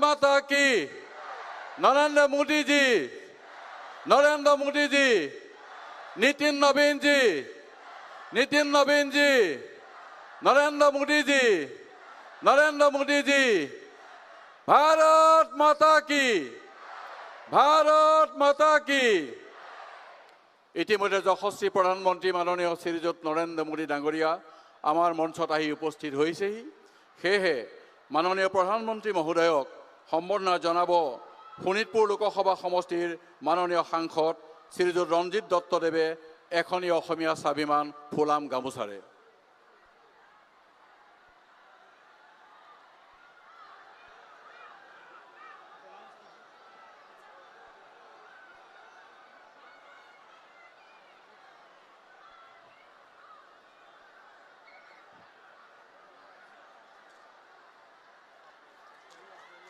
माता की, नरेंद्र मोदी जी, नरेंद्र मोदी जी, नितिन नवीन जी, नितिन नवीन जी, नरेंद्र मोदी जी, नरेंद्र मोदी जी। भारत माता की, भारत माता की। ইতিমধ্যে যশস্বী প্ৰধানমন্ত্ৰী মাননীয় শ্ৰীযুত নৰেন্দ্ৰ মোদী ডাঙৰীয়া আমাৰ মঞ্চত আহি উপস্থিত হৈছেহি। সেয়েহে মাননীয় প্ৰধানমন্ত্ৰী মহোদয়ক সম্বৰ্ধনা জনাব শোণিতপুৰ লোকসভা সমষ্টিৰ মাননীয় সাংসদ শ্ৰীযুত ৰঞ্জিত দত্তদেৱে এখনি অসমীয়া স্বাভিমান ফুলাম গামোচাৰে।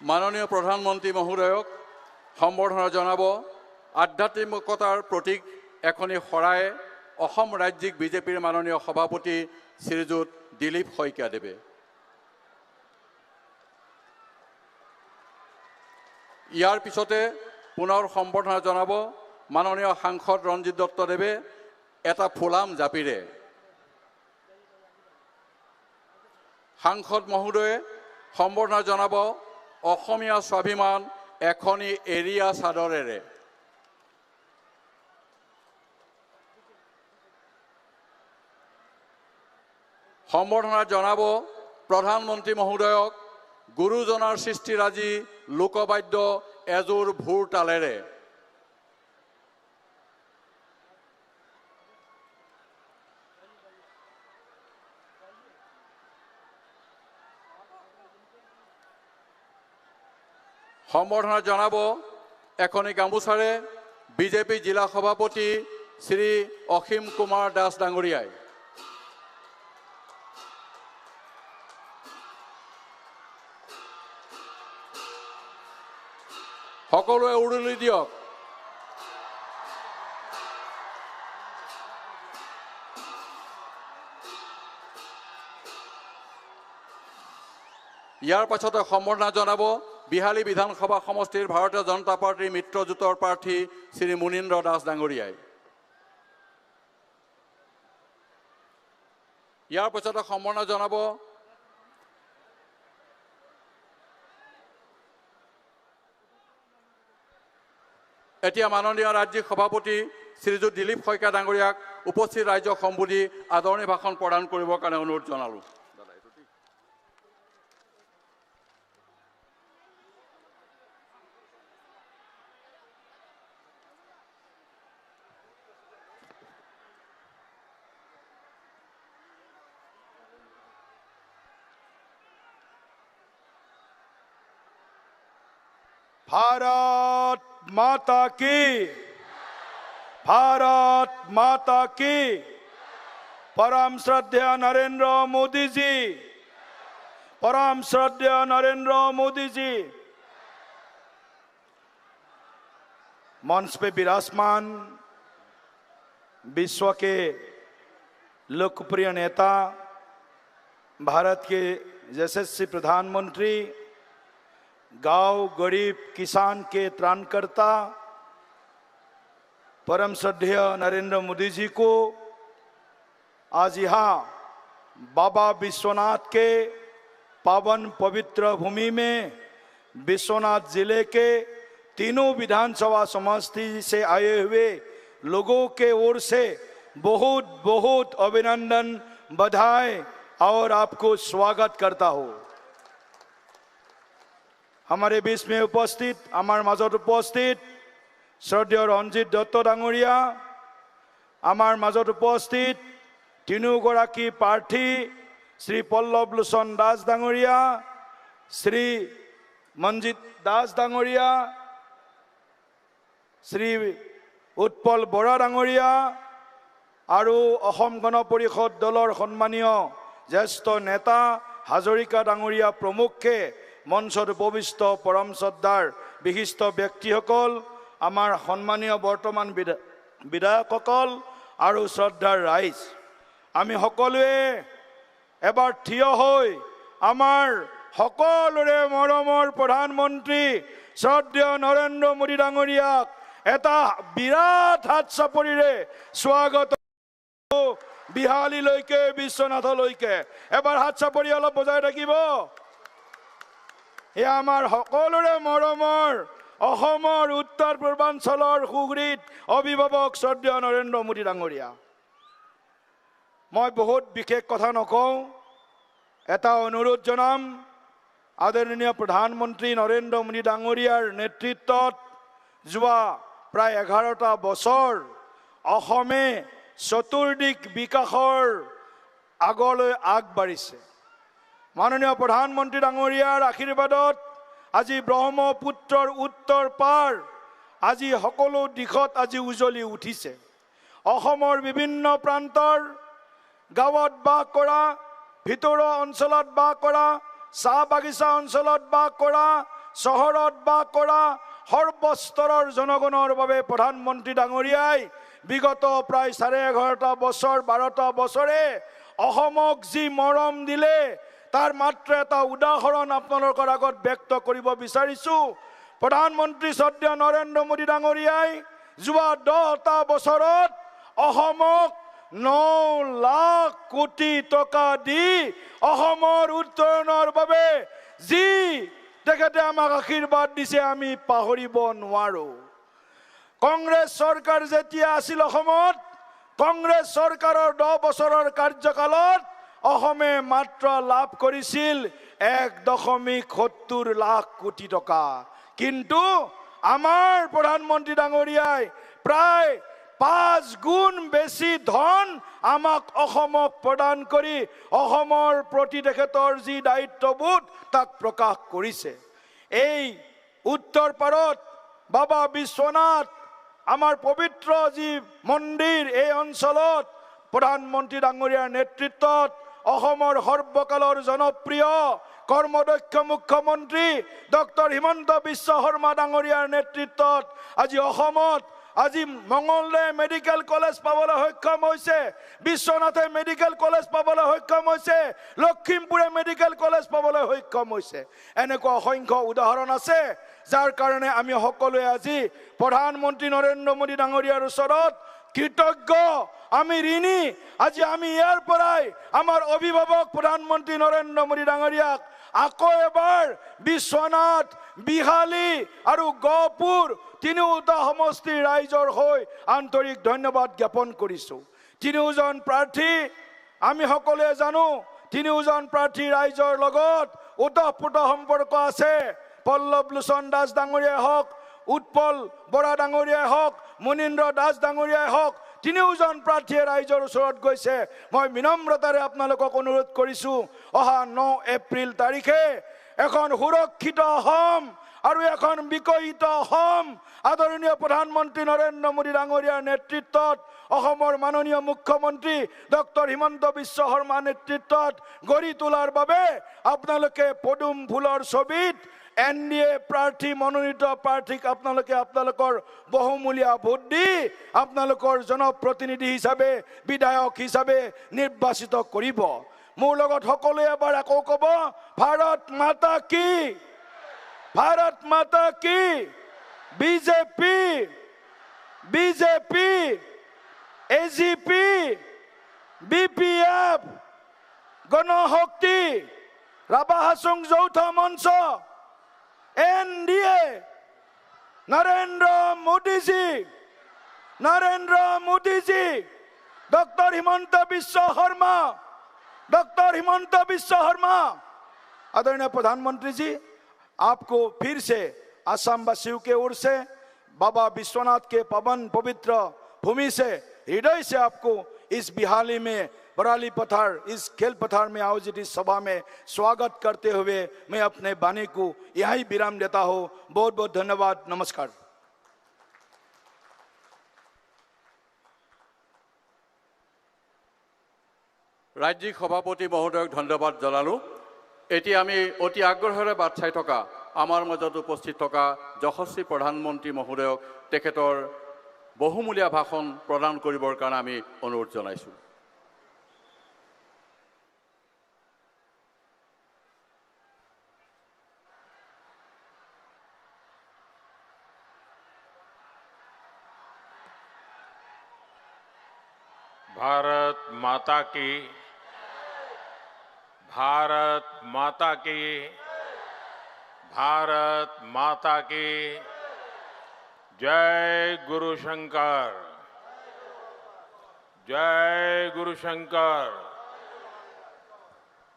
মাননীয় প্ৰধানমন্ত্ৰী মহোদয়ক সম্বৰ্ধনা জনাব আধ্যাত্মিকতাৰ প্ৰতীক এখনি শৰাই অসম ৰাজ্যিক বিজেপিৰ মাননীয় সভাপতি শ্ৰীযুত দিলীপ শইকীয়াদেৱে। ইয়াৰ পিছতে পুনৰ সম্বৰ্ধনা জনাব মাননীয় সাংসদ ৰঞ্জিত দত্তদেৱে এটা ফুলাম জাপিৰে। সাংসদ মহোদয়ে সম্বৰ্ধনা জনাব অসমীয়া স্বাভিমান এখনি এৰিয়া চাদৰেৰে। সম্বৰ্ধনা জনাব প্ৰধানমন্ত্ৰী মহোদয়ক গুৰুজনাৰ সৃষ্টিৰাজি লোকবাদ্য এযোৰ ভোৰ তালেৰে। সম্বৰ্ধনা জনাব এখনি গামোচাৰে বিজেপি জিলা সভাপতি শ্ৰী অসীম কুমাৰ দাস ডাঙৰীয়াই। সকলোৱে উৰুলি দিয়ক। ইয়াৰ পাছতে সম্বৰ্ধনা জনাব বিহালী বিধানসভা সমষ্টিৰ ভাৰতীয় জনতা পাৰ্টীৰ মিত্ৰজোঁটৰ প্ৰাৰ্থী শ্ৰী মুনীন্দ্ৰ দাস ডাঙৰীয়াই। ইয়াৰ পাছতে সম্বৰ্ধনা জনাব এতিয়া মাননীয় ৰাজ্যিক সভাপতি শ্ৰীযুত দিলীপ শইকীয়া ডাঙৰীয়াক উপস্থিত ৰাইজক সম্বোধি আদৰণি ভাষণ প্ৰদান কৰিবৰ কাৰণে অনুৰোধ জনালোঁ। भारत माता की, भारत माता की। परम श्रद्धेय नरेंद्र मोदी जी, परम श्रद्धेय नरेंद्र मोदी जी। मंच पे विराजमान विश्व के लोकप्रिय नेता, भारत के यशस्वी प्रधानमंत्री, गांव गरीब किसान के त्राणकर्ता परम श्रद्धेय नरेंद्र मोदी जी को आज यहाँ बाबा विश्वनाथ के पावन पवित्र भूमि में विश्वनाथ जिले के तीनों विधानसभा समष्टि से आए हुए लोगों के ओर से बहुत बहुत अभिनंदन, बधाई और आपको स्वागत करता हूँ। हमारे बीच में उपस्थित, हमारे मजत उपस्थित श्रद्धेय रंजित दत्त डांगरिया, हमारे मजत उपस्थित तीनोगराकी प्रार्थी श्री पल्लव लोचन दास डांगरिया, श्री मंजित दास डांगरिया, श्री उत्पल बरा डांगरिया और अहोम गण परिषद दलर सम्मानीय ज्येष्ठ नेता हाजरिका डांगरिया प्रमुखे मंचत उपविष्ट परम श्रद्धार विशिष्ट व्यक्तिসকল, आमार सम्मानीय बर्तमान विधायकসকল और श्रद्धार राइज, आमी सकलोए एबार ठिय हई आमार সকলোৰে মৰমৰ প্ৰধানমন্ত্ৰী শ্ৰদ্ধেয় নৰেন্দ্ৰ মোদী ডাঙৰীয়াক এটা বিৰাট হাত চাপৰিৰে স্বাগত বিহালীলৈকে বিশ্বনাথলৈকে এবাৰ হাত চাপৰি অলপ বজাই থাকিব। এয়া আমাৰ সকলোৰে মৰমৰ অসমৰ উত্তৰ পূৰ্বাঞ্চলৰ সুহৃদ অভিভাৱক শ্ৰদ্ধেয় নৰেন্দ্ৰ মোদী ডাঙৰীয়া। মই বহুত বিশেষ কথা নকওঁ, এটা অনুৰোধ জনাম। আদৰণীয় প্ৰধানমন্ত্ৰী নৰেন্দ্ৰ মোদী ডাঙৰীয়াৰ নেতৃত্বত যোৱা প্ৰায় 11টা বছৰ অসমে চতুৰ্দিশ বিকাশৰ আগলৈ আগবাঢ়িছে। মাননীয় প্ৰধানমন্ত্ৰী ডাঙৰীয়াৰ আশীৰ্বাদত আজি ব্ৰহ্মপুত্ৰৰ উত্তৰ পাৰ আজি সকলো দিশত আজি উজ্বলি উঠিছে। অসমৰ বিভিন্ন প্ৰান্তৰ গাঁৱত বাস কৰা, ভিতৰুৱা অঞ্চলত বাস কৰা, চাহ বাগিচা অঞ্চলত বাস কৰা, চহৰত বাস কৰা সৰ্বস্তৰৰ জনগণৰ বাবে প্ৰধানমন্ত্ৰী ডাঙৰীয়াই বিগত প্ৰায় 11.5টা বছৰ 12টা বছৰে অসমক যি মৰম দিলে তাৰ মাত্ৰ এটা উদাহৰণ আপোনালোকৰ আগত ব্যক্ত কৰিব বিচাৰিছো। প্ৰধানমন্ত্ৰী শ্ৰদ্ধেয় নৰেন্দ্ৰ মোদী ডাঙৰীয়াই যোৱা 10টা বছৰত অসমক 9 লাখ কোটি টকা দি অসমৰ উত্তৰণৰ বাবে যি তেখেতে আমাক আশীৰ্বাদ দিছে আমি পাহৰিব নোৱাৰো। কংগ্ৰেছ চৰকাৰ যেতিয়া আছিল অসমত, কংগ্ৰেছ চৰকাৰৰ 10 বছৰৰ কাৰ্যকালত অসমে মাত্ৰ লাভ কৰিছিল 1.70 লাখ কোটি টকা। কিন্তু আমাৰ প্ৰধানমন্ত্ৰী ডাঙৰীয়াই প্ৰায় 5 গুণ বেছি ধন আমাক অসমক প্ৰদান কৰি অসমৰ প্ৰতি তেখেতৰ যি দায়িত্ববোধ তাক প্ৰকাশ কৰিছে। এই উত্তৰ পাৰত বাবা বিশ্বনাথ আমাৰ পবিত্ৰ যি মন্দিৰ, এই অঞ্চলত প্ৰধানমন্ত্ৰী ডাঙৰীয়াৰ নেতৃত্বত অসমৰ সৰ্বকালৰ জনপ্ৰিয় কৰ্মদক্ষ মুখ্যমন্ত্ৰী ডক্টৰ হিমন্ত বিশ্ব শৰ্মা ডাঙৰীয়াৰ নেতৃত্বত আজি অসমত আজি মঙলদৈ মেডিকেল কলেজ পাবলৈ সক্ষম হৈছে, বিশ্বনাথে মেডিকেল কলেজ পাবলৈ সক্ষম হৈছে, লখিমপুৰে মেডিকেল কলেজ পাবলৈ সক্ষম হৈছে। এনেকুৱা অসংখ্য উদাহৰণ আছে যাৰ কাৰণে আমি সকলোৱে আজি প্ৰধানমন্ত্ৰী নৰেন্দ্ৰ মোদী ডাঙৰীয়াৰ ওচৰত কৃতজ্ঞ, আমি ঋণী। আজি আমি ইয়াৰ পৰাই আমাৰ অভিভাৱক প্ৰধানমন্ত্ৰী নৰেন্দ্ৰ মোদী ডাঙৰীয়াক আকৌ এবাৰ বিশ্বনাথ, বিহালী আৰু গহপুৰ তিনিওটা সমষ্টিৰ ৰাইজৰ হৈ আন্তৰিক ধন্যবাদ জ্ঞাপন কৰিছো। তিনিওজন প্ৰাৰ্থী আমি সকলোৱে জানো, তিনিওজন প্ৰাৰ্থী ৰাইজৰ লগত ওতঃপ্ৰোত সম্পৰ্ক আছে। পল্লৱ লোচন দাস ডাঙৰীয়াই হওক, উৎপল বৰা ডাঙৰীয়াই হওক, মুনীন্দ্ৰ দাস ডাঙৰীয়াই হওক, তিনিওজন প্ৰাৰ্থীয়ে ৰাইজৰ ওচৰত গৈছে। মই বিনম্ৰতাৰে আপোনালোকক অনুৰোধ কৰিছো, অহা 9 এপ্ৰিল তাৰিখে এখন সুৰক্ষিত অসম আৰু এখন বিকশিত অসম আদৰণীয় প্ৰধানমন্ত্ৰী নৰেন্দ্ৰ মোদী ডাঙৰীয়াৰ নেতৃত্বত অসমৰ মাননীয় মুখ্যমন্ত্ৰী ডক্টৰ হিমন্ত বিশ্ব শৰ্মাৰ নেতৃত্বত গঢ়ি তোলাৰ বাবে আপোনালোকে পদুম ফুলৰ ছবিত NDA প্ৰাৰ্থী মনোনীত প্ৰাৰ্থীক আপোনালোকে আপোনালোকৰ বহুমূলীয়া ভোট দি আপোনালোকৰ জনপ্ৰতিনিধি হিচাপে, বিধায়ক হিচাপে নিৰ্বাচিত কৰিব। মোৰ লগত সকলোৱে এবাৰ আকৌ ক'ব, ভাৰত মাতা কি, ভাৰত মাতা কি, BJP, BJP, AGP, BPF, Ganashakti, Rabha Hasong যৌথ মঞ্চ, NDA, Narendra Modiji, Narendra Modiji, doctor Himanta Biswa Sarma, doctor Himanta विश्व शर्मा। आदरणीय प्रधानमंत्री जी, आपको फिर से असम वासियों के ओर से बाबा विश्वनाथ के पवन पवित्र भूमि से हृदय से आपको इस बिहाली में बराली पठार, इस खेल पठार में आयोजित इस सभा में स्वागत करते हुए मैं अपने वाणी को यहीं विराम देता हूँ। बहुत बहुत धन्यवाद, नमस्कार। ৰাজ্যিক সভাপতি মহোদয়ক ধন্যবাদ জনালোঁ। এতিয়া আমি অতি আগ্ৰহেৰে বাট চাই থকা আমাৰ মাজত উপস্থিত থকা যশস্বী প্ৰধানমন্ত্ৰী মহোদয়ক তেখেতৰ বহুমূলীয়া ভাষণ প্ৰদান কৰিবৰ কাৰণে আমি অনুৰোধ জনাইছোঁ। भारत माता की, भारत माता की, भारत माता की। जय गुरु शंकर, जय गुरु शंकर।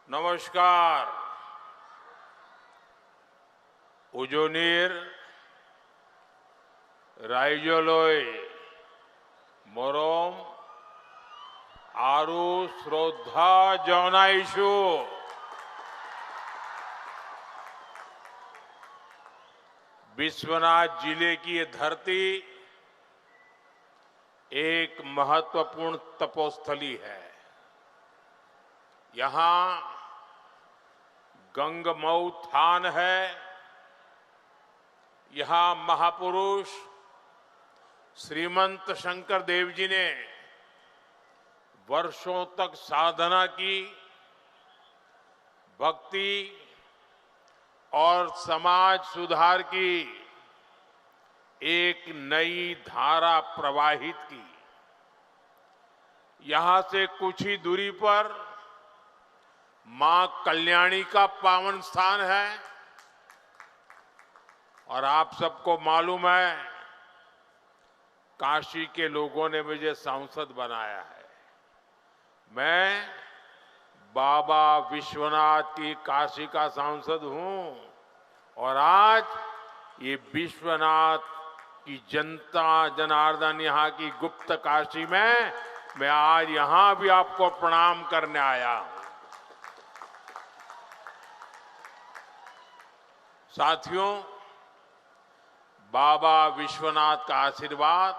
नमस्कार। उजोनीर राइजोलोय मोरोम आरु श्रद्धा जनाइशु। विश्वनाथ जिले की ये धरती एक महत्वपूर्ण तपोस्थली है। यहां गंगमऊ थान है। यहां महापुरुष श्रीमंत शंकर देव जी ने वर्षों तक साधना की, भक्ति और समाज सुधार की एक नई धारा प्रवाहित की। यहां से कुछ ही दूरी पर मां कल्याणी का पावन स्थान है और आप सबको मालूम है काशी के लोगों ने मुझे सांसद बनाया है। मैं बाबा विश्वनाथ की काशी का सांसद हूं और आज ये विश्वनाथ की जनता जनार्दन यहाँ की गुप्त काशी में मैं आज यहां भी आपको प्रणाम करने आया हूं। साथियों, बाबा विश्वनाथ का आशीर्वाद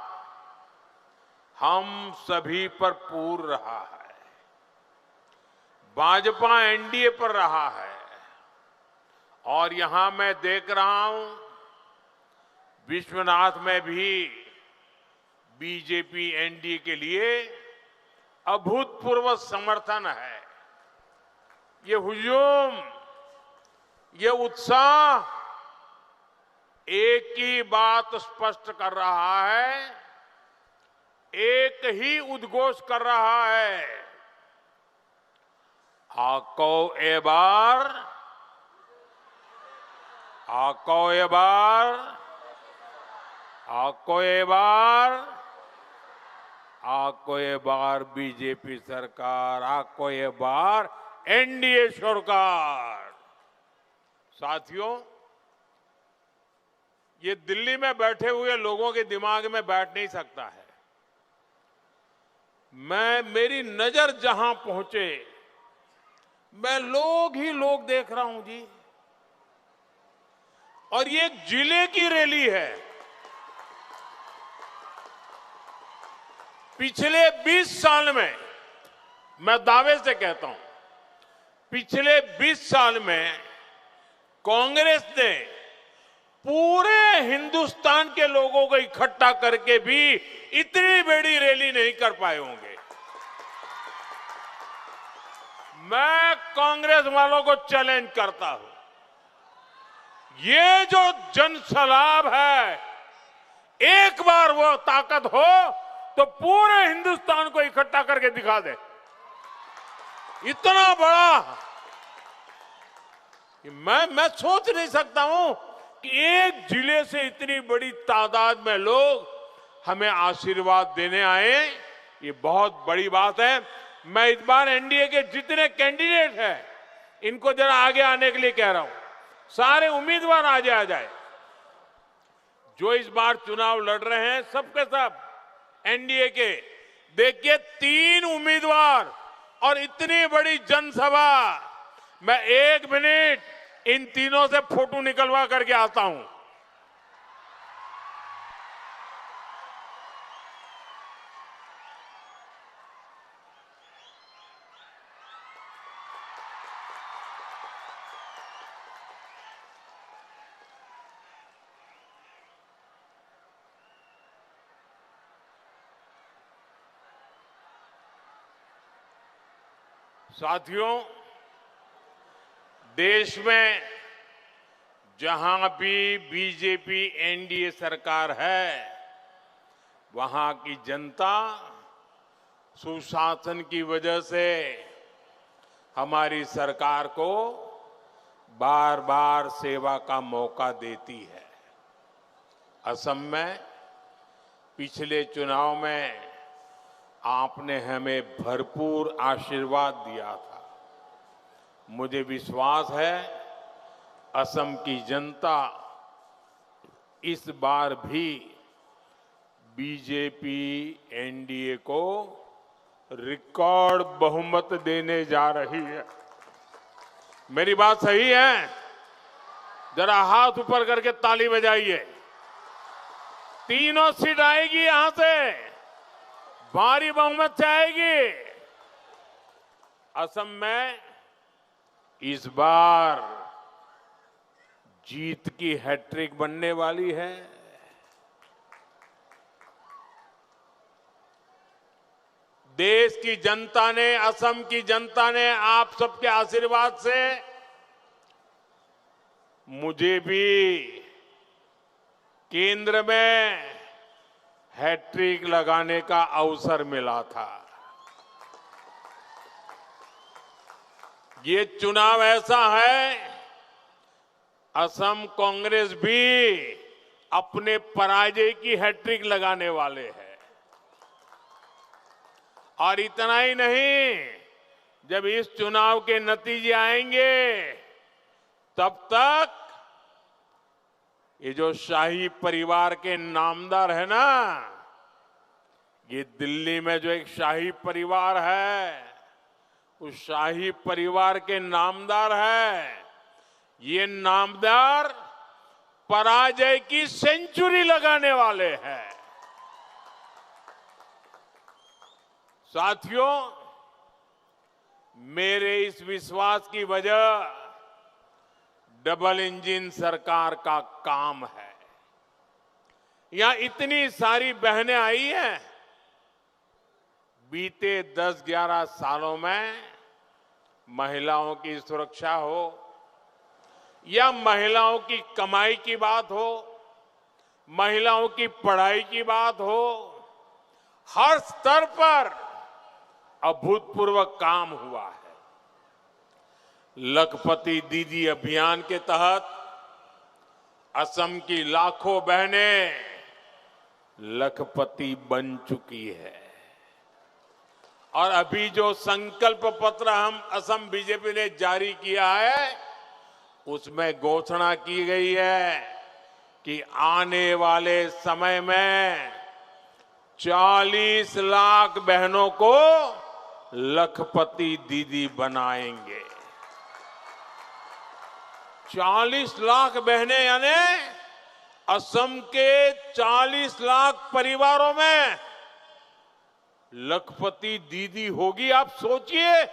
हम सभी पर पूर्ण रहा है। भाजपा एनडीए पर रहा है और यहां मैं देख रहा हूं विश्वनाथ में भी बीजेपी एनडीए के लिए अभूतपूर्व समर्थन है। ये हुजूम, ये उत्साह एक ही बात स्पष्ट कर रहा है, एक ही उद्घोष कर रहा है, आको ए बार, आको ए बार, आको ए बार, आको ए बार बीजेपी सरकार, आको ए बार एनडीए सरकार। साथियों, ये दिल्ली में बैठे हुए लोगों के दिमाग में बैठ नहीं सकता है। मेरी नजर जहां पहुंचे मैं लोग ही लोग देख रहा हूं जी। और ये एक जिले की रैली है। पिछले 20 साल में, मैं दावे से कहता हूं, पिछले 20 साल में कांग्रेस ने पूरे हिंदुस्तान के लोगों को इकट्ठा करके भी इतनी बड़ी रैली नहीं कर पाए होंगे। मैं कांग्रेस वालों को चैलेंज करता हूं, ये जो जनसलाब है, एक बार वो ताकत हो तो पूरे हिंदुस्तान को इकट्ठा करके दिखा दे। इतना बड़ा मैं सोच नहीं सकता हूं कि एक जिले से इतनी बड़ी तादाद में लोग हमें आशीर्वाद देने आए। ये बहुत बड़ी बात है। मैं इस बार एनडीए के जितने कैंडिडेट हैं, इनको जरा आगे आने के लिए कह रहा हूं। सारे उम्मीदवार आगे आ जाए। जो इस बार चुनाव लड़ रहे हैं, सबके सब एनडीए के, देखिए 3 उम्मीदवार और इतनी बड़ी जनसभा। मैं 1 मिनट इन तीनों से फोटो निकलवा करके आता हूं। साथियों, देश में जहां भी बीजेपी एनडीए सरकार है, वहां की जनता सुशासन की वजह से हमारी सरकार को बार बार सेवा का मौका देती है। असम में पिछले चुनाव में आपने हमें भरपूर आशीर्वाद दिया था। मुझे विश्वास है असम की जनता इस बार भी बीजेपी एनडीए को रिकॉर्ड बहुमत देने जा रही है। मेरी बात सही है? जरा हाथ ऊपर करके ताली बजाइए। तीनों सीट आएगी, यहां से भारी बहुमत से आएगी। असम में इस बार जीत की हैट्रिक बनने वाली है। देश की जनता ने, असम की जनता ने आप सबके आशीर्वाद से मुझे भी केंद्र में हैट्रिक लगाने का अवसर मिला था। ये चुनाव ऐसा है, असम कांग्रेस भी अपने पराजय की हैट्रिक लगाने वाले हैं। और इतना ही नहीं, जब इस चुनाव के नतीजे आएंगे तब तक ये जो शाही परिवार के नामदार है ना, ये दिल्ली में जो एक शाही परिवार है, उस शाही परिवार के नामदार है, ये नामदार पराजय की सेंचुरी लगाने वाले हैं। साथियों, मेरे इस विश्वास की वजह डबल इंजन सरकार का काम है। यहां इतनी सारी बहनें आई हैं। बीते 10-11 सालों में महिलाओं की सुरक्षा हो या महिलाओं की कमाई की बात हो, महिलाओं की पढ़ाई की बात हो, हर स्तर पर अभूतपूर्व काम हुआ है। लखपति दीदी अभियान के तहत असम की लाखों बहनें लखपति बन चुकी है। और अभी जो संकल्प पत्र हम असम बीजेपी ने जारी किया है, उसमें घोषणा की गई है कि आने वाले समय में 40 लाख बहनों को लखपति दीदी बनाएंगे। 40 लाख बहनें, यानी असम के 40 लाख परिवारों में लखपति दीदी होगी। आप सोचिए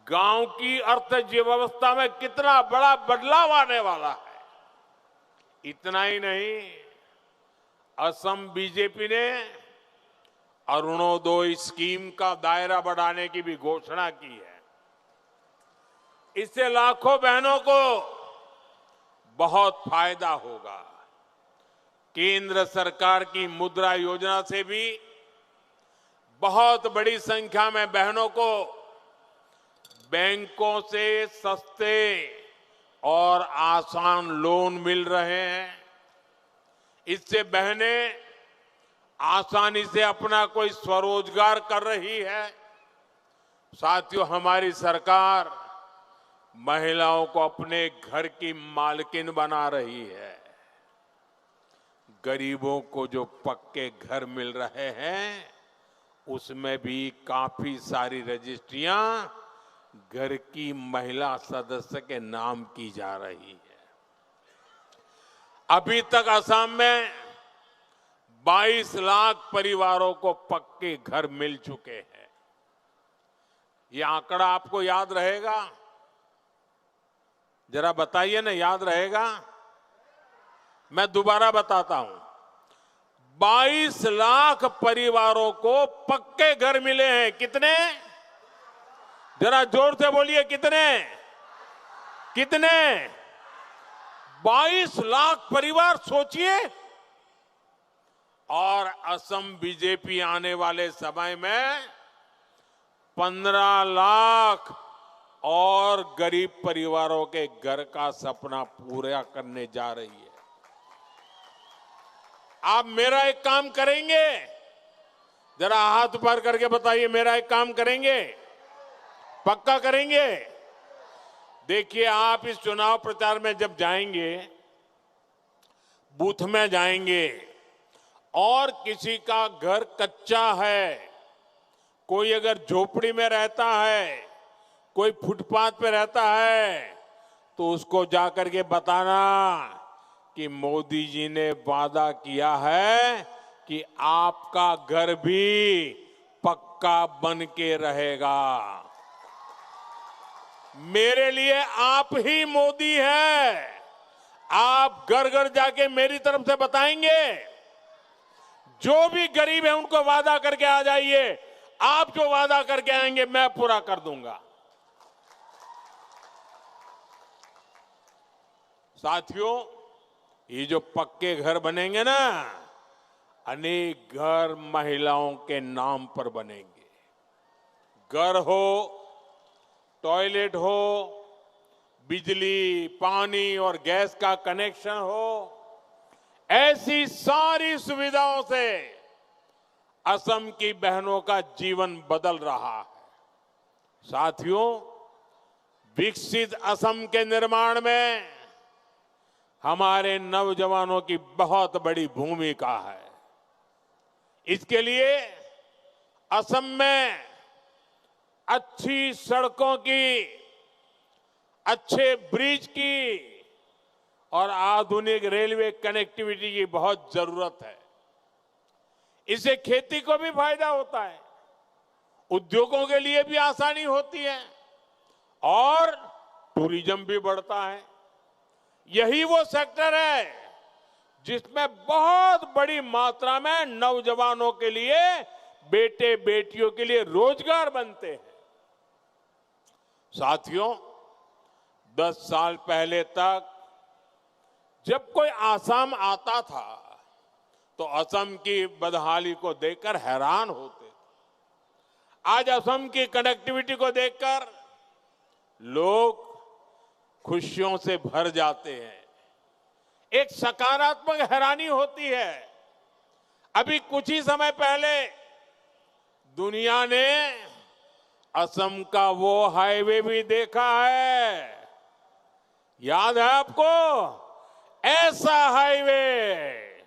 गांव की अर्थव्यवस्था में कितना बड़ा बदलाव आने वाला है। इतना ही नहीं, असम बीजेपी ने अरुणोदय स्कीम का दायरा बढ़ाने की भी घोषणा की है। इससे लाखों बहनों को बहुत फायदा होगा। केंद्र सरकार की मुद्रा योजना से भी बहुत बड़ी संख्या में बहनों को बैंकों से सस्ते और आसान लोन मिल रहे हैं। इससे बहनें आसानी से अपना कोई स्वरोजगार कर रही है। साथियों, हमारी सरकार महिलाओं को अपने घर की मालकिन बना रही है। गरीबों को जो पक्के घर मिल रहे हैं, उसमें भी काफी सारी रजिस्ट्रियां घर की महिला सदस्य के नाम की जा रही है। अभी तक असम में 22 लाख परिवारों को पक्के घर मिल चुके हैं। यह आंकड़ा आपको याद रहेगा? जरा बताइए ना, याद रहेगा? मैं दोबारा बताता हूं। 22 लाख परिवारों को पक्के घर मिले हैं। कितने? जरा जोर से बोलिए, कितने? कितने? 22 लाख परिवार। सोचिए, और असम बीजेपी आने वाले समय में 15 लाख और गरीब परिवारों के घर का सपना पूरा करने जा रही है। आप मेरा एक काम करेंगे? जरा हाथ ऊपर करके बताइए, मेरा एक काम करेंगे? पक्का करेंगे? देखिए, आप इस चुनाव प्रचार में जब जाएंगे, बूथ में जाएंगे और किसी का घर कच्चा है, कोई अगर झोपड़ी में रहता है, कोई फुटपाथ पे रहता है, तो उसको जाकर के बताना कि मोदी जी ने वादा किया है कि आपका घर भी पक्का बन के रहेगा। मेरे लिए आप ही मोदी हैं। आप घर घर जाके मेरी तरफ से बताएंगे, जो भी गरीब है उनको वादा करके आ जाइए, आप जो वादा करके आएंगे मैं पूरा कर दूंगा। साथियों, ये जो पक्के घर बनेंगे ना, अनेक घर महिलाओं के नाम पर बनेंगे। घर हो, टॉयलेट हो, बिजली, पानी और गैस का कनेक्शन हो, ऐसी सारी सुविधाओं से असम की बहनों का जीवन बदल रहा है। साथियों, विकसित असम के निर्माण में हमारे नौजवानों की बहुत बड़ी भूमिका है। इसके लिए असम में अच्छी सड़कों की, अच्छे ब्रिज की और आधुनिक रेलवे कनेक्टिविटी की बहुत जरूरत है। इससे खेती को भी फायदा होता है, उद्योगों के लिए भी आसानी होती है और टूरिज्म भी बढ़ता है। यही वो सेक्टर है जिसमें बहुत बड़ी मात्रा में नौजवानों के लिए, बेटे बेटियों के लिए रोजगार बनते हैं। साथियों, 10 साल पहले तक जब कोई आसाम आता था तो असम की बदहाली को देखकर हैरान होते थे। आज असम की कनेक्टिविटी को देखकर लोग खुशियों से भर जाते हैं। एक सकारात्मक हैरानी होती है। अभी कुछ ही समय पहले दुनिया ने असम का वो हाईवे भी देखा है, याद है आपको? ऐसा हाईवे,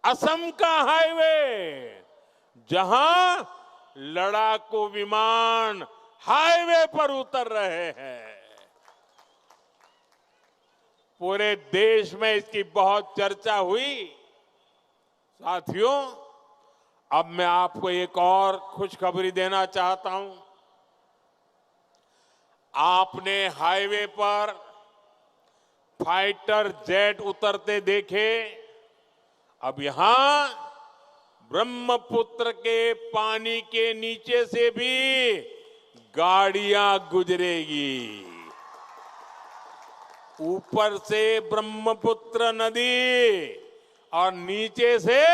असम का हाईवे, जहां लड़ाकू विमान हाईवे पर उतर रहे हैं। पूरे देश में इसकी बहुत चर्चा हुई। साथियों, अब मैं आपको एक और खुशखबरी देना चाहता हूं। आपने हाईवे पर फाइटर जेट उतरते देखे। अब यहां ब्रह्मपुत्र के पानी के नीचे से भी गाड़ियां गुजरेगी। ऊपर से ब्रह्मपुत्र नदी और नीचे से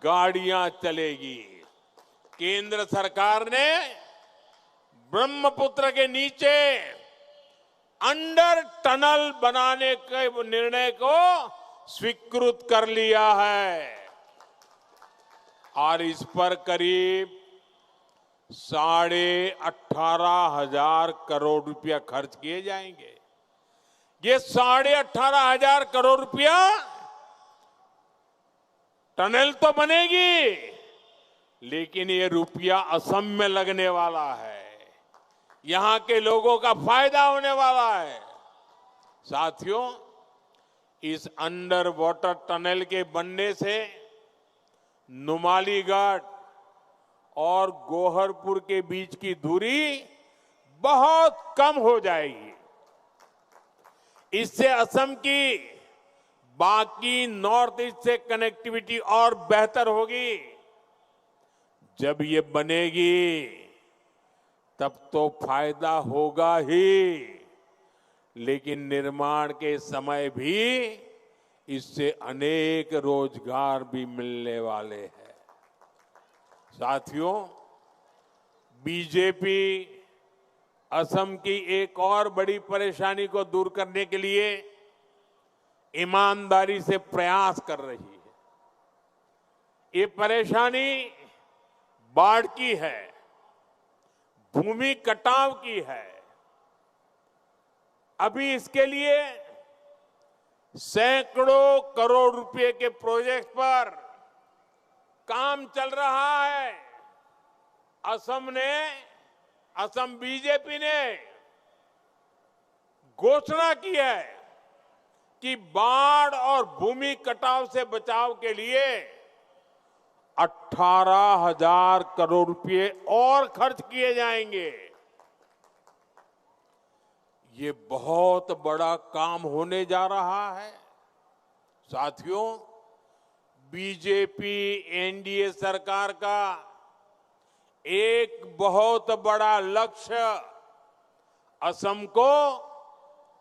गाड़ियां चलेगी। केंद्र सरकार ने ब्रह्मपुत्र के नीचे अंडर टनल बनाने के निर्णय को स्वीकृत कर लिया है और इस पर करीब 18,500 करोड़ रुपया खर्च किए जाएंगे। ये 18,500 करोड़ रुपया टनल तो बनेगी, लेकिन ये रुपया असम में लगने वाला है, यहां के लोगों का फायदा होने वाला है। साथियों, इस अंडर वाटर टनल के बनने से नुमालीगढ़ और गोहरपुर के बीच की दूरी बहुत कम हो जाएगी। इससे असम की बाकी नॉर्थ ईस्ट से कनेक्टिविटी और बेहतर होगी। जब ये बनेगी तब तो फायदा होगा ही, लेकिन निर्माण के समय भी इससे अनेक रोजगार भी मिलने वाले हैं। साथियों, बीजेपी असम की एक और बड़ी परेशानी को दूर करने के लिए ईमानदारी से प्रयास कर रही है। ये परेशानी बाढ़ की है, भूमि कटाव की है। अभी इसके लिए सैकड़ों करोड़ रुपए के प्रोजेक्ट पर काम चल रहा है। असम बीजेपी ने घोषणा की है कि बाढ़ और भूमि कटाव से बचाव के लिए 18,000 करोड़ रुपए और खर्च किए जाएंगे। ये बहुत बड़ा काम होने जा रहा है। साथियों, बीजेपी एनडीए सरकार का एक बहुत बड़ा लक्ष्य असम को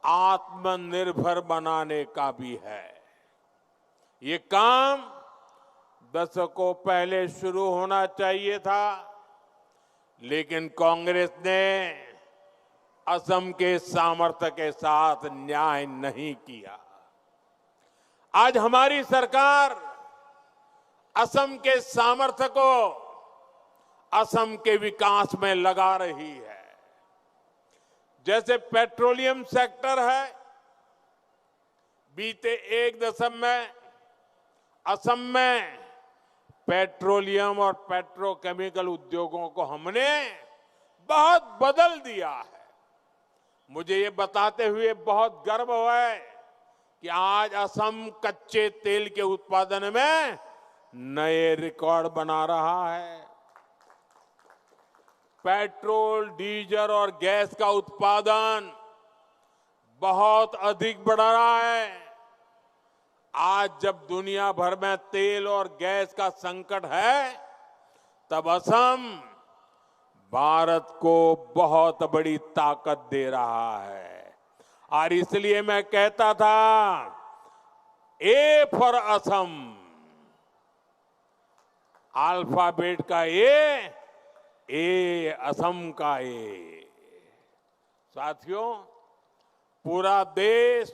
आत्मनिर्भर बनाने का भी है। ये काम दशकों पहले शुरू होना चाहिए था, लेकिन कांग्रेस ने असम के सामर्थ्य के साथ न्याय नहीं किया। आज हमारी सरकार असम के सामर्थ्य को असम के विकास में लगा रही है। जैसे पेट्रोलियम सेक्टर है, बीते एक दशक में असम में पेट्रोलियम और पेट्रोकेमिकल उद्योगों को हमने बहुत बदल दिया है। मुझे ये बताते हुए बहुत गर्व है कि आज असम कच्चे तेल के उत्पादन में नए रिकॉर्ड बना रहा है। पेट्रोल, डीजल और गैस का उत्पादन बहुत अधिक बढ़ रहा है। आज जब दुनिया भर में तेल और गैस का संकट है, तब असम भारत को बहुत बड़ी ताकत दे रहा है। और इसलिए मैं कहता था, ए फॉर असम, अल्फाबेट का ए असम का ए। साथियों, पूरा देश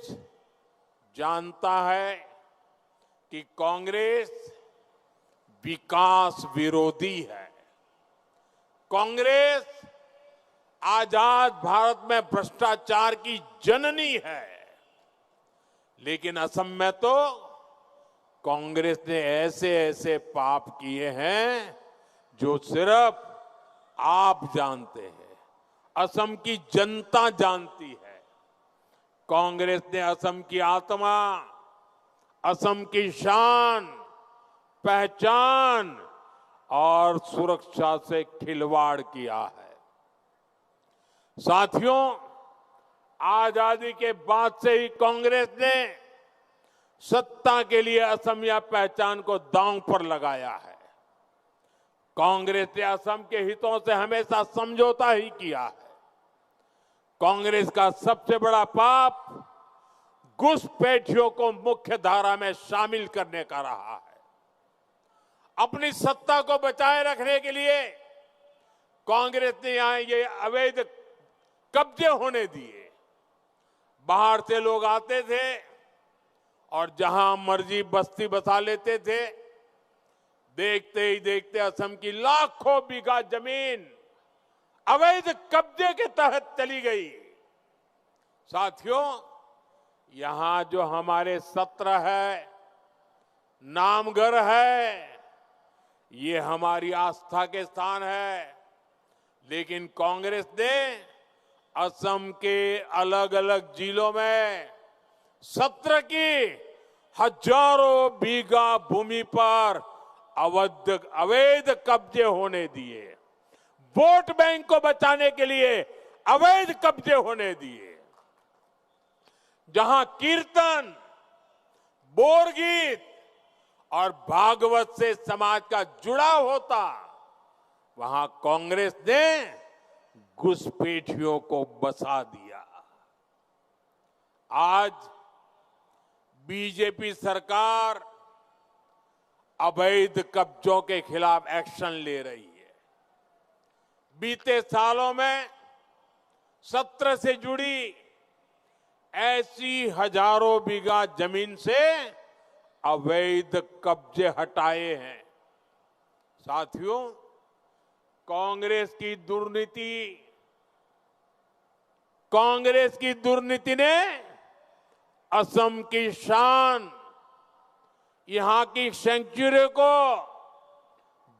जानता है कि कांग्रेस विकास विरोधी है। कांग्रेस आजाद भारत में भ्रष्टाचार की जननी है। लेकिन असम में तो कांग्रेस ने ऐसे ऐसे पाप किए हैं जो सिर्फ आप जानते हैं, असम की जनता जानती है। कांग्रेस ने असम की आत्मा, असम की शान, पहचान और सुरक्षा से खिलवाड़ किया है। साथियों, आजादी के बाद से ही कांग्रेस ने सत्ता के लिए असमिया पहचान को दांव पर लगाया है। कांग्रेस ने असम के हितों से हमेशा समझौता ही किया है। कांग्रेस का सबसे बड़ा पाप घुसपैठियों को मुख्य धारा में शामिल करने का रहा है। अपनी सत्ता को बचाए रखने के लिए कांग्रेस ने यहां ये अवैध कब्जे होने दिए। बाहर से लोग आते थे और जहां मर्जी बस्ती बसा लेते थे। देखते ही देखते असम की लाखों बीघा जमीन अवैध कब्जे के तहत चली गई। साथियों, यहां जो हमारे सत्र है, नामघर है, ये हमारी आस्था के स्थान है। लेकिन कांग्रेस ने असम के अलग अलग जिलों में सत्र की हजारों बीघा भूमि पर अवैध कब्जे होने दिए। वोट बैंक को बचाने के लिए अवैध कब्जे होने दिए। जहां कीर्तन, बोरगीत और भागवत से समाज का जुड़ाव होता, वहां कांग्रेस ने घुसपैठियों को बसा दिया। आज बीजेपी सरकार अवैध कब्जों के खिलाफ एक्शन ले रही है। बीते सालों में सत्र से जुड़ी ऐसी हजारों बीघा जमीन से अवैध कब्जे हटाए हैं। साथियों, कांग्रेस की दुर्नीति ने असम की शान, यहां की सेंचुरी को,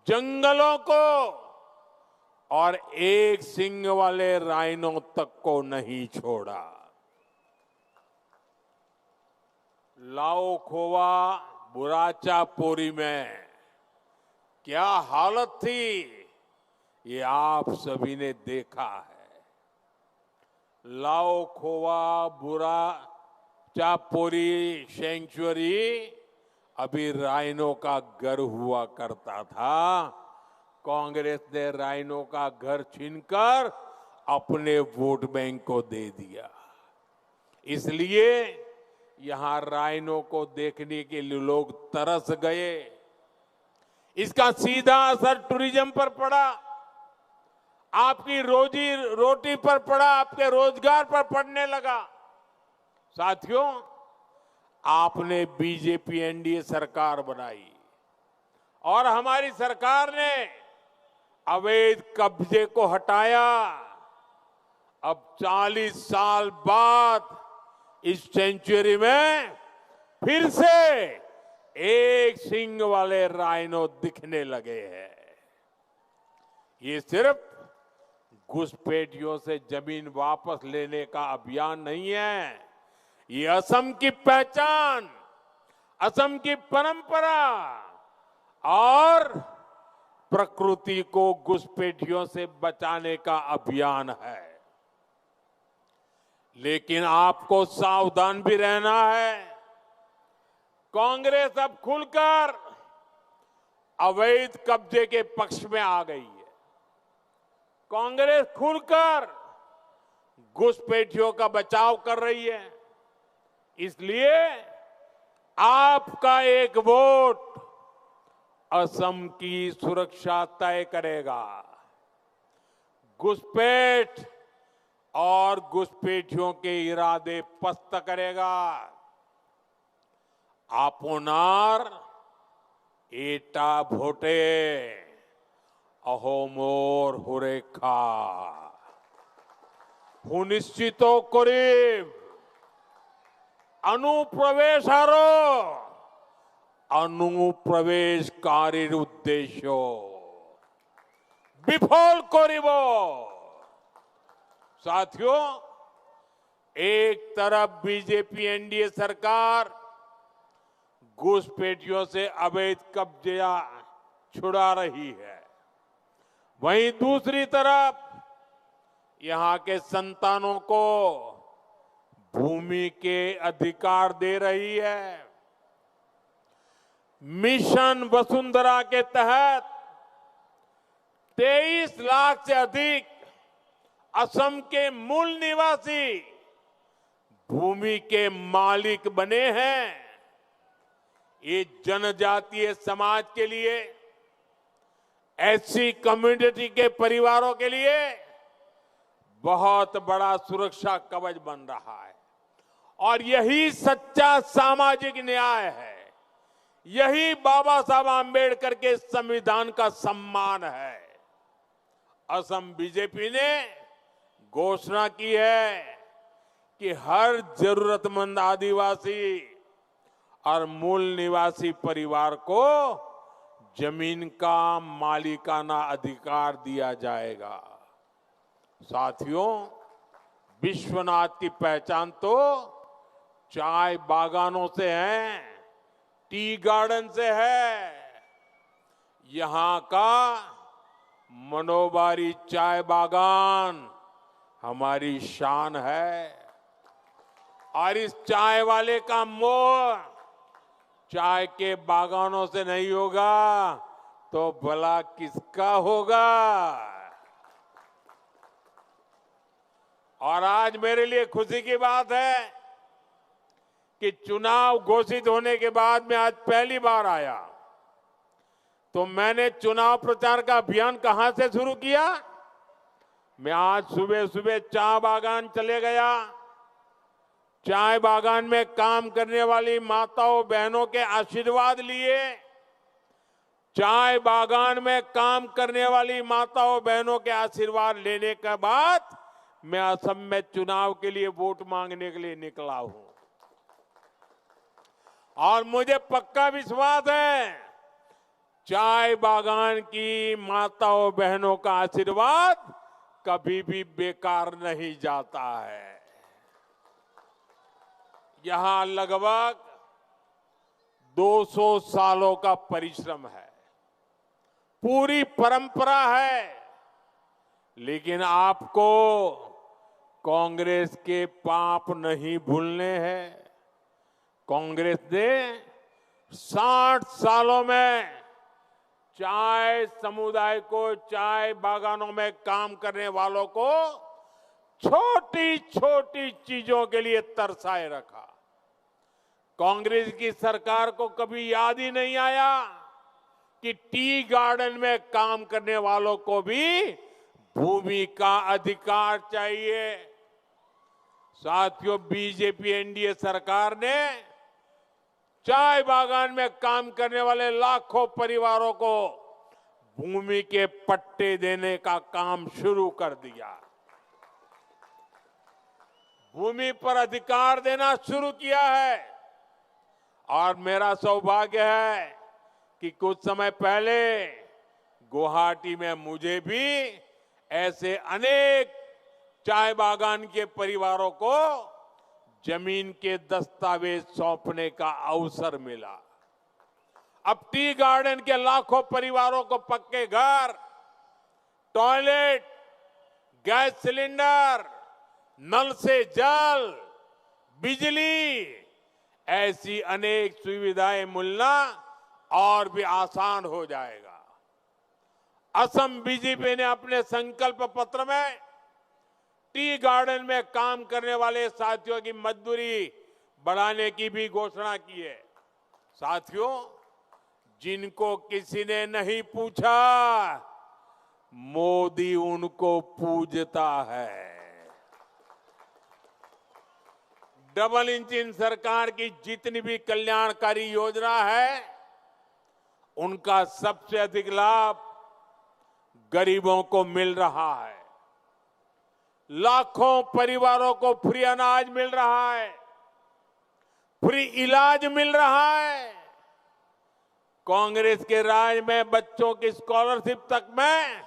जंगलों को और एक सींग वाले राइनो तक को नहीं छोड़ा। लाओ खोवा बुराचा पोरी में क्या हालत थी, ये आप सभी ने देखा है। लाओ खोवा बुराचा पोरी सेंचुरी अभी राइनो का घर हुआ करता था। कांग्रेस ने राइनो का घर छीनकर अपने वोट बैंक को दे दिया। इसलिए यहां राइनो को देखने के लिए लोग तरस गए। इसका सीधा असर टूरिज्म पर पड़ा, आपकी रोजी रोटी पर पड़ा, आपके रोजगार पर पड़ने लगा। साथियों, आपने बीजेपी एनडीए सरकार बनाई और हमारी सरकार ने अवैध कब्जे को हटाया। अब 40 साल बाद इस सेंचुरी में फिर से एक सींग वाले राइनो दिखने लगे हैं। ये सिर्फ घुसपैठियों से जमीन वापस लेने का अभियान नहीं है, ये असम की पहचान, असम की परंपरा और प्रकृति को घुसपैठियों से बचाने का अभियान है। लेकिन आपको सावधान भी रहना है। कांग्रेस अब खुलकर अवैध कब्जे के पक्ष में आ गई है। कांग्रेस खुलकर घुसपैठियों का बचाव कर रही है। इसलिए आपका एक वोट असम की सुरक्षा तय करेगा। घुसपैठ और घुसपैठियों के इरादे पस्त करेगा। आपनार एटा भोटे अहोमोर हुरेखा सुनिश्चित करीब अनुप्रवेशारो अनुप्रवेशकारी उद्देश्य विफल करिब। साथियों, एक तरफ बीजेपी एनडीए सरकार घुसपैठियों से अवैध कब्जा छुड़ा रही है, वहीं दूसरी तरफ यहां के संतानों को भूमि के अधिकार दे रही है। मिशन वसुंधरा के तहत 23 लाख से अधिक असम के मूल निवासी भूमि के मालिक बने हैं। ये जनजातीय समाज के लिए, एससी कम्युनिटी के परिवारों के लिए बहुत बड़ा सुरक्षा कवच बन रहा है और यही सच्चा सामाजिक न्याय है। यही बाबा साहब आंबेडकर के संविधान का सम्मान है। असम बीजेपी ने घोषणा की है कि हर जरूरतमंद आदिवासी और मूल निवासी परिवार को जमीन का मालिकाना अधिकार दिया जाएगा। साथियों, विश्वनाथ की पहचान तो चाय बागानों से है, टी गार्डन से है। यहां का मनोबारी चाय बागान हमारी शान है और इस चाय वाले का मोह चाय के बागानों से नहीं होगा तो भला किसका होगा। और आज मेरे लिए खुशी की बात है कि चुनाव घोषित होने के बाद मैं आज पहली बार आया, तो मैंने चुनाव प्रचार का अभियान कहां से शुरू किया? मैं आज सुबह सुबह चाय बागान चले गया। चाय बागान में काम करने वाली माताओं बहनों के आशीर्वाद लिए। चाय बागान में काम करने वाली माताओं बहनों के आशीर्वाद लेने के बाद मैं असम में चुनाव के लिए वोट मांगने के लिए निकला हूं। और मुझे पक्का विश्वास है, चाय बागान की माताओं बहनों का आशीर्वाद कभी भी बेकार नहीं जाता है। यहां लगभग 200 सालों का परिश्रम है, पूरी परंपरा है, लेकिन आपको कांग्रेस के पाप नहीं भूलने हैं। कांग्रेस ने 60 सालों में चाय समुदाय को, चाय बागानों में काम करने वालों को छोटी छोटी चीजों के लिए तरसाए रखा। कांग्रेस की सरकार को कभी याद ही नहीं आया कि टी गार्डन में काम करने वालों को भी भूमि का अधिकार चाहिए। साथियों, बीजेपी एनडीए सरकार ने चाय बागान में काम करने वाले लाखों परिवारों को भूमि के पट्टे देने का काम शुरू कर दिया। भूमि पर अधिकार देना शुरू किया है। और मेरा सौभाग्य है कि कुछ समय पहले गुवाहाटी में मुझे भी ऐसे अनेक चाय बागान के परिवारों को जमीन के दस्तावेज सौंपने का अवसर मिला। अब टी गार्डन के लाखों परिवारों को पक्के घर, टॉयलेट, गैस सिलेंडर, नल से जल, बिजली, ऐसी अनेक सुविधाएं मिलना और भी आसान हो जाएगा। असम बीजेपी ने अपने संकल्प पत्र में टी गार्डन में काम करने वाले साथियों की मजदूरी बढ़ाने की भी घोषणा की है। साथियों, जिनको किसी ने नहीं पूछा, मोदी उनको पूजता है। डबल इंजन सरकार की जितनी भी कल्याणकारी योजना है, उनका सबसे अधिक लाभ गरीबों को मिल रहा है। लाखों परिवारों को फ्री अनाज मिल रहा है, फ्री इलाज मिल रहा है। कांग्रेस के राज में बच्चों की स्कॉलरशिप तक में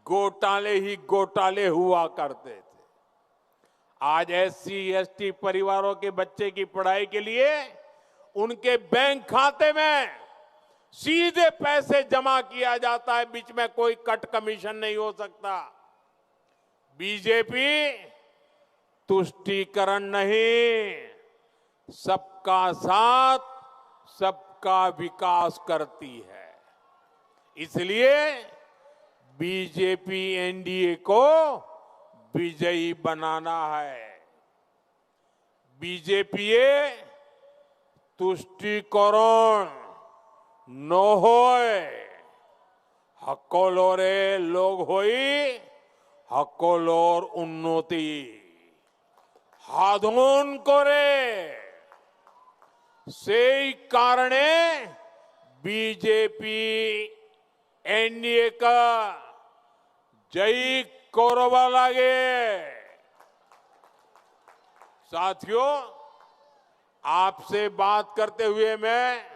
घोटाले ही घोटाले हुआ करते थे। आज एससी एसटी परिवारों के बच्चे की पढ़ाई के लिए उनके बैंक खाते में सीधे पैसे जमा किया जाता है, बीच में कोई कट कमीशन नहीं हो सकता। बीजेपी तुष्टीकरण नहीं, सबका साथ, सबका विकास करती है। इसलिए बीजेपी एनडीए को विजयी बनाना है। बीजेपी तुष्टीकरण नहोय, हकोलोरे लोग होई, हकोलोर उन्नति हाधोन करे। सेई कारणे बीजेपी एनडीए का जय कौरवा लागे। साथियों, आपसे बात करते हुए मैं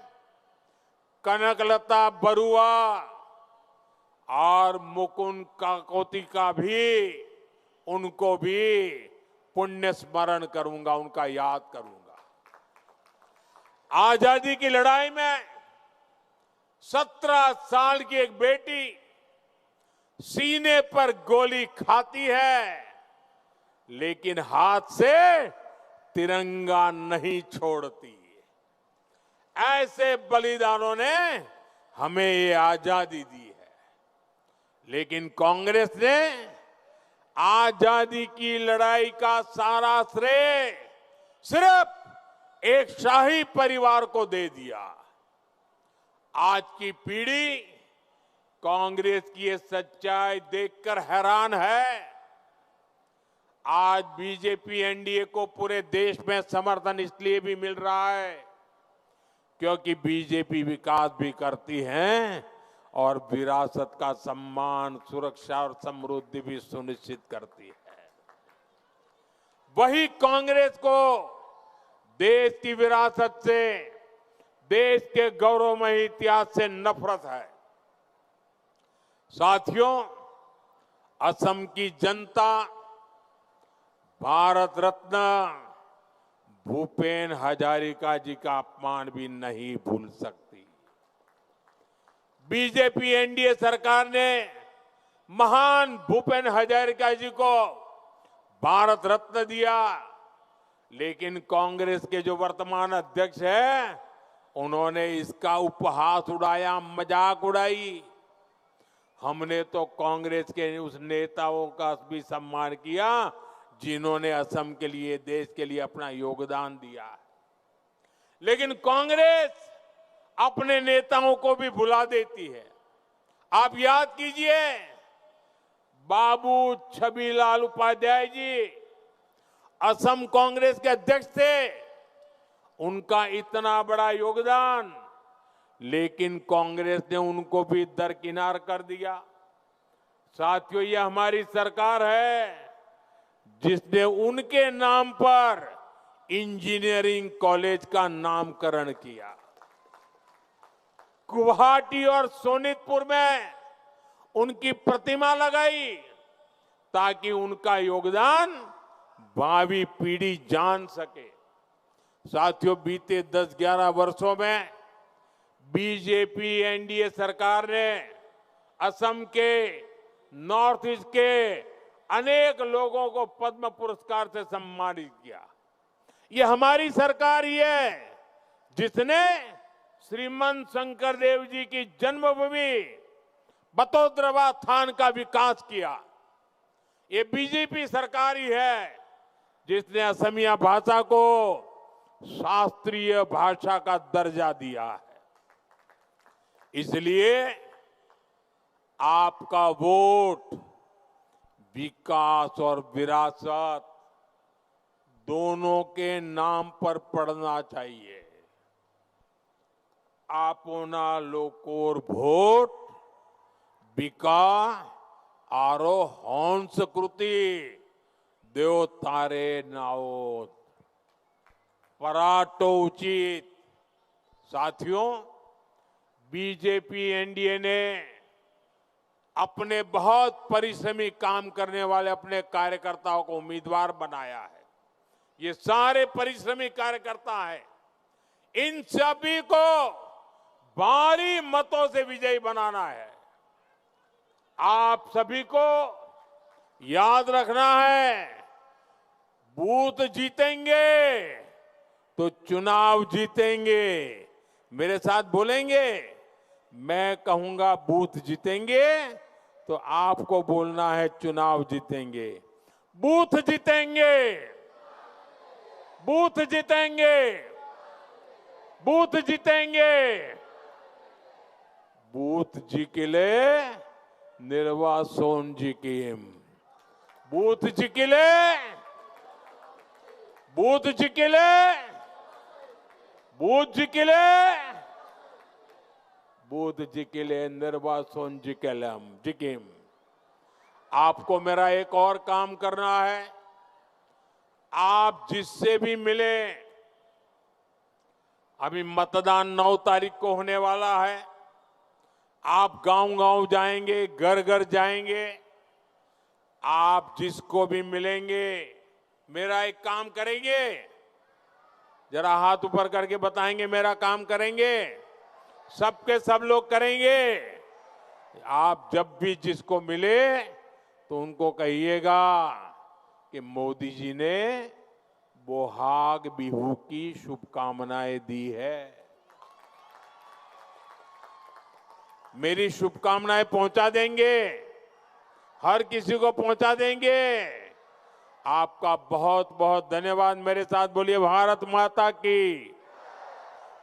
कनकलता बरुआ और मुकुंद काकोती का भी, उनको भी पुण्य स्मरण करूंगा, उनका याद करूंगा। आजादी की लड़ाई में 17 साल की एक बेटी सीने पर गोली खाती है, लेकिन हाथ से तिरंगा नहीं छोड़ती। ऐसे बलिदानों ने हमें ये आजादी दी है। लेकिन कांग्रेस ने आजादी की लड़ाई का सारा श्रेय सिर्फ एक शाही परिवार को दे दिया। आज की पीढ़ी कांग्रेस की ये सच्चाई देखकर हैरान है। आज बीजेपी एनडीए को पूरे देश में समर्थन इसलिए भी मिल रहा है क्योंकि बीजेपी विकास भी करती है और विरासत का सम्मान, सुरक्षा और समृद्धि भी सुनिश्चित करती है। वही कांग्रेस को देश की विरासत से, देश के गौरवमयी इतिहास से नफरत है। साथियों, असम की जनता भारत रत्न भूपेन हजारिका जी का अपमान भी नहीं भूल सकती। बीजेपी एनडीए सरकार ने महान भूपेन हजारिका जी को भारत रत्न दिया, लेकिन कांग्रेस के जो वर्तमान अध्यक्ष हैं, उन्होंने इसका उपहास उड़ाया, मजाक उड़ाई। हमने तो कांग्रेस के उस नेताओं का भी सम्मान किया जिन्होंने असम के लिए, देश के लिए अपना योगदान दिया। लेकिन कांग्रेस अपने नेताओं को भी भुला देती है। आप याद कीजिए, बाबू छबीलाल उपाध्याय जी असम कांग्रेस के अध्यक्ष थे। उनका इतना बड़ा योगदान, लेकिन कांग्रेस ने उनको भी दरकिनार कर दिया। साथियों, यह हमारी सरकार है जिसने उनके नाम पर इंजीनियरिंग कॉलेज का नामकरण किया। गुवाहाटी और सोनितपुर में उनकी प्रतिमा लगाई ताकि उनका योगदान भावी पीढ़ी जान सके। साथियों, बीते 10-11 वर्षों में बीजेपी एनडीए सरकार ने असम के, नॉर्थ ईस्ट के अनेक लोगों को पद्म पुरस्कार से सम्मानित किया। ये हमारी सरकार ही है जिसने श्रीमंत शंकरदेव जी की जन्मभूमि बतौद्रवा थान का विकास किया। ये बीजेपी सरकार ही है जिसने असमिया भाषा को शास्त्रीय भाषा का दर्जा दिया है। इसलिए आपका वोट विकास और विरासत दोनों के नाम पर पड़ना चाहिए। आपना लोकोर भोट बिका आरो हंसकृति देव तारे नाओ पराटो उचित। साथियों, बीजेपी एनडीए ने अपने बहुत परिश्रमी काम करने वाले अपने कार्यकर्ताओं को उम्मीदवार बनाया है। ये सारे परिश्रमी कार्यकर्ता हैं। इन सभी को भारी मतों से विजयी बनाना है। आप सभी को याद रखना है, बूथ जीतेंगे तो चुनाव जीतेंगे। मेरे साथ बोलेंगे, मैं कहूंगा बूथ जीतेंगे तो आपको बोलना है चुनाव जीतेंगे। बूथ जीतेंगे, बूथ जीतेंगे, बूथ जीतेंगे। बूथ जिकिले निर्वाचन जिकीम। बूथ जिकिले, बूथ जिकिले, बूथ जिकिले, बूथ जिकिले निर्वाचन जिकीम। आपको मेरा एक और काम करना है। आप जिससे भी मिले, अभी मतदान 9 तारीख को होने वाला है। आप गांव-गांव जाएंगे, घर घर जाएंगे। आप जिसको भी मिलेंगे, मेरा एक काम करेंगे, जरा हाथ ऊपर करके बताएंगे मेरा काम करेंगे। सबके सब लोग करेंगे। आप जब भी जिसको मिले तो उनको कहिएगा कि मोदी जी ने बोहाग बिहू की शुभकामनाएं दी है। मेरी शुभकामनाएं पहुंचा देंगे, हर किसी को पहुंचा देंगे। आपका बहुत बहुत धन्यवाद। मेरे साथ बोलिए भारत माता की,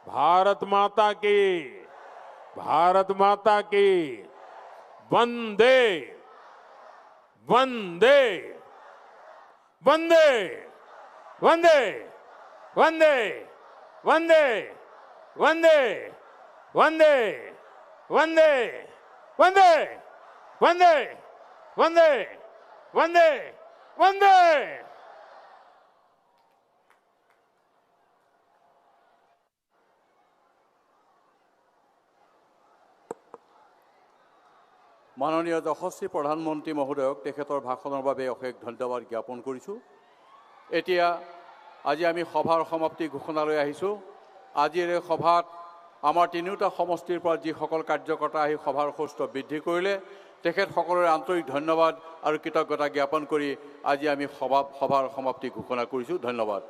भारत माता की, भारत माता की। वंदे वंदे वंदे वंदे वंदे वंदे वंदे वंदे वंदे वंदे वंदे वंदे वंदे वंदे। মাননীয় যশস্বী প্ৰধানমন্ত্ৰী মহোদয়ক তেখেতৰ ভাষণৰ বাবে অশেষ ধন্যবাদ জ্ঞাপন কৰিছোঁ। এতিয়া আজি আমি সভাৰ সমাপ্তি ঘোষণালৈ আহিছোঁ। আজিৰ এই সভাত আমাৰ তিনিওটা সমষ্টিৰ পৰা যিসকল কাৰ্যকৰ্তা আহি সভাৰ সুস্থ বৃদ্ধি কৰিলে তেখেতসকলৰে আন্তৰিক ধন্যবাদ আৰু কৃতজ্ঞতা জ্ঞাপন কৰি আজি আমি সভাৰ সমাপ্তি ঘোষণা কৰিছোঁ। ধন্যবাদ।